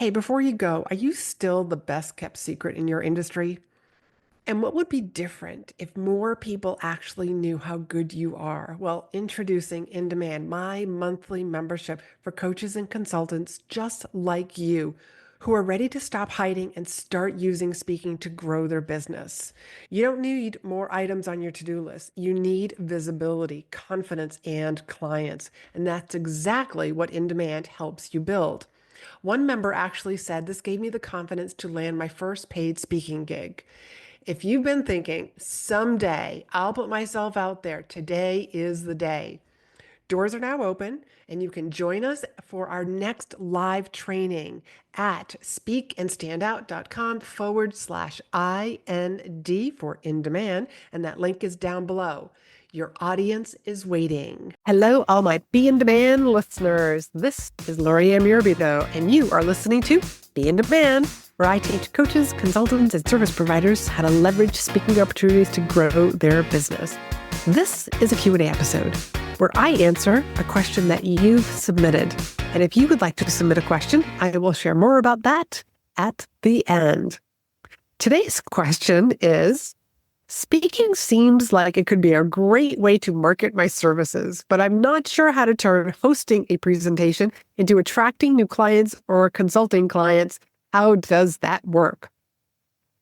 Hey, before you go, are you still the best kept secret in your industry? And what would be different if more people actually knew how good you are? Well, introducing In Demand, my monthly membership for coaches and consultants just like you who are ready to stop hiding and start using speaking to grow their business. You don't need more items on your to-do list. You need visibility, confidence, and clients. And that's exactly what In Demand helps you build. One member actually said this gave me the confidence to land my first paid speaking gig. If you've been thinking, someday I'll put myself out there, today is the day. Doors are now open, and you can join us for our next live training at speakandstandout.com/IND for In Demand, and that link is down below. Your audience is waiting. Hello, all my Be in Demand listeners. This is Laurie-Ann, and you are listening to Be in Demand, where I teach coaches, consultants, and service providers how to leverage speaking opportunities to grow their business. This is a Q&A episode where I answer a question that you've submitted. And if you would like to submit a question, I will share more about that at the end. Today's question is, speaking seems like it could be a great way to market my services, but I'm not sure how to turn hosting a presentation into attracting new clients or consulting clients. How does that work?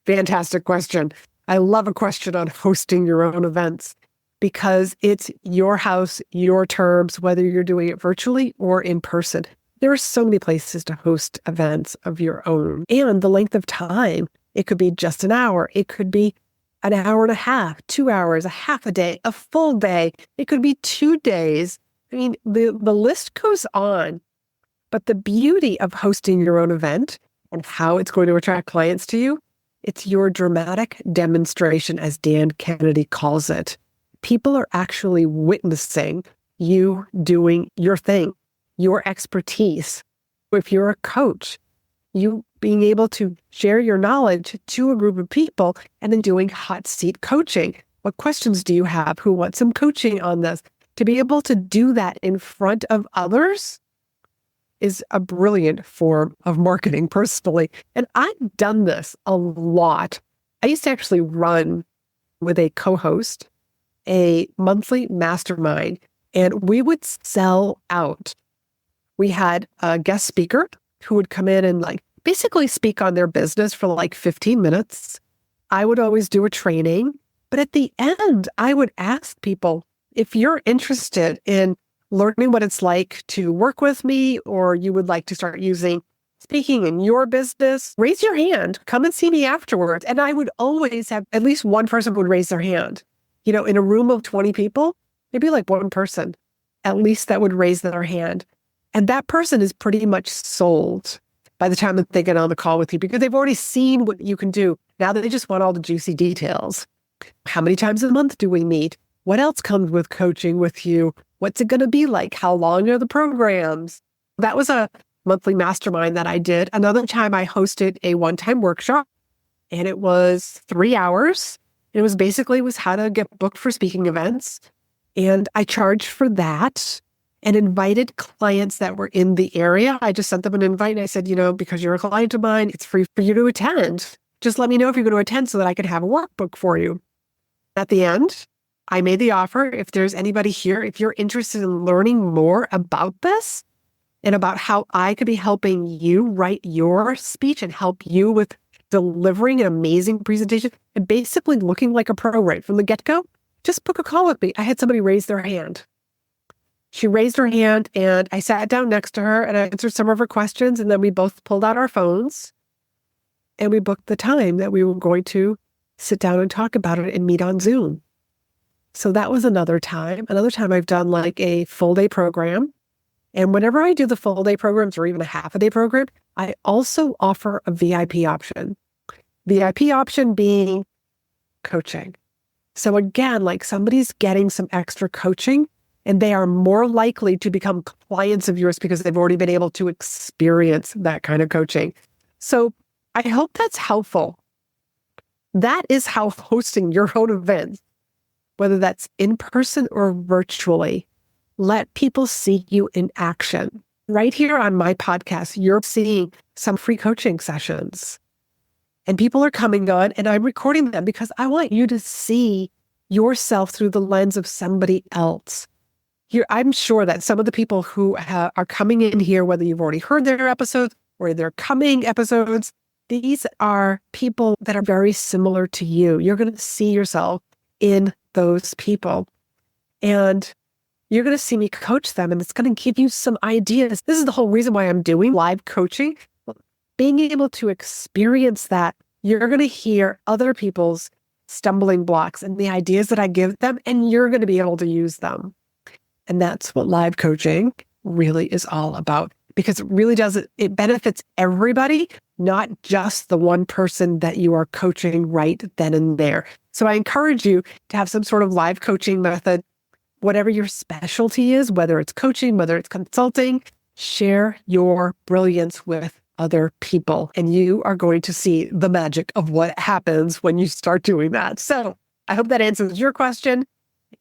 Fantastic question. I love a question on hosting your own events because it's your house, your terms, whether you're doing it virtually or in person. There are so many places to host events of your own. And the length of time, it could be just an hour. It could be an hour and a half, 2 hours, a half a day, a full day. It could be 2 days. I mean, the list goes on. But the beauty of hosting your own event and how it's going to attract clients to you, it's your dramatic demonstration, as Dan Kennedy calls it. People are actually witnessing you doing your thing, your expertise. If you're a coach, you being able to share your knowledge to a group of people and then doing hot seat coaching. What questions do you have? Who wants some coaching on this? To be able to do that in front of others is a brilliant form of marketing personally. And I've done this a lot. I used to actually run with a co-host a monthly mastermind, and we would sell out. We had a guest speaker who would come in and basically speak on their business for 15 minutes. I would always do a training, but at the end, I would ask people, if you're interested in learning what it's like to work with me, or you would like to start using speaking in your business, raise your hand, come and see me afterwards. And I would always have at least one person would raise their hand. In a room of 20 people, maybe one person, at least that would raise their hand. And that person is pretty much sold by the time that they get on the call with you because they've already seen what you can do. Now they just want all the juicy details. How many times a month do we meet? What else comes with coaching with you? What's it going to be like? How long are the programs? That was a monthly mastermind that I did. Another time I hosted a one-time workshop, and it was 3 hours. It was how to get booked for speaking events. And I charged for that and invited clients that were in the area. I just sent them an invite and I said, because you're a client of mine, it's free for you to attend. Just let me know if you're going to attend so that I can have a workbook for you. At the end, I made the offer. If there's anybody here, if you're interested in learning more about this and about how I could be helping you write your speech and help you with delivering an amazing presentation and basically looking like a pro right from the get-go, just book a call with me. I had somebody raise their hand. She raised her hand and I sat down next to her and I answered some of her questions, and then we both pulled out our phones and we booked the time that we were going to sit down and talk about it and meet on Zoom. So that was another time. Another time I've done a full day program. And whenever I do the full day programs or even a half a day program, I also offer a VIP option. VIP option being coaching. So again, somebody's getting some extra coaching and they are more likely to become clients of yours because they've already been able to experience that kind of coaching. So I hope that's helpful. That is how hosting your own events, whether that's in person or virtually, let people see you in action. Right here on my podcast, you're seeing some free coaching sessions. And people are coming on, and I'm recording them because I want you to see yourself through the lens of somebody else. I'm sure that some of the people who are coming in here, whether you've already heard their episodes or they're coming episodes, these are people that are very similar to you. You're going to see yourself in those people. And you're going to see me coach them, and it's going to give you some ideas. This is the whole reason why I'm doing live coaching. Being able to experience that, you're going to hear other people's stumbling blocks and the ideas that I give them, and you're going to be able to use them. And that's what live coaching really is all about, because it really does, it benefits everybody, not just the one person that you are coaching right then and there. So I encourage you to have some sort of live coaching method, whatever your specialty is, whether it's coaching, whether it's consulting, share your brilliance with other people. And you are going to see the magic of what happens when you start doing that. So I hope that answers your question.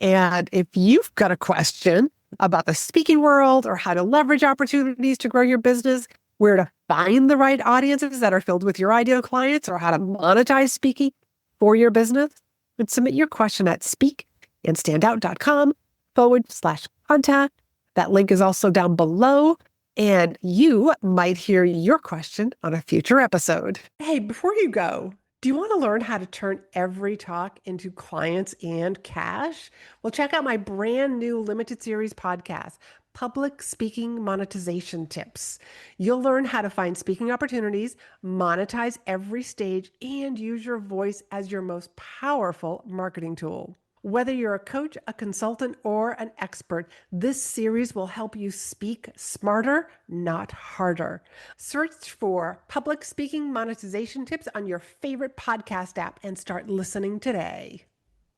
And if you've got a question about the speaking world or how to leverage opportunities to grow your business, where to find the right audiences that are filled with your ideal clients, or how to monetize speaking for your business, then submit your question at speakandstandout.com/contact. That link is also down below, and you might hear your question on a future episode. Hey, before you go, do you want to learn how to turn every talk into clients and cash? Well, check out my brand new limited series podcast, Public Speaking Monetization Tips. You'll learn how to find speaking opportunities, monetize every stage, and use your voice as your most powerful marketing tool. Whether you're a coach, a consultant, or an expert, this series will help you speak smarter, not harder. Search for Public Speaking Monetization Tips on your favorite podcast app and start listening today.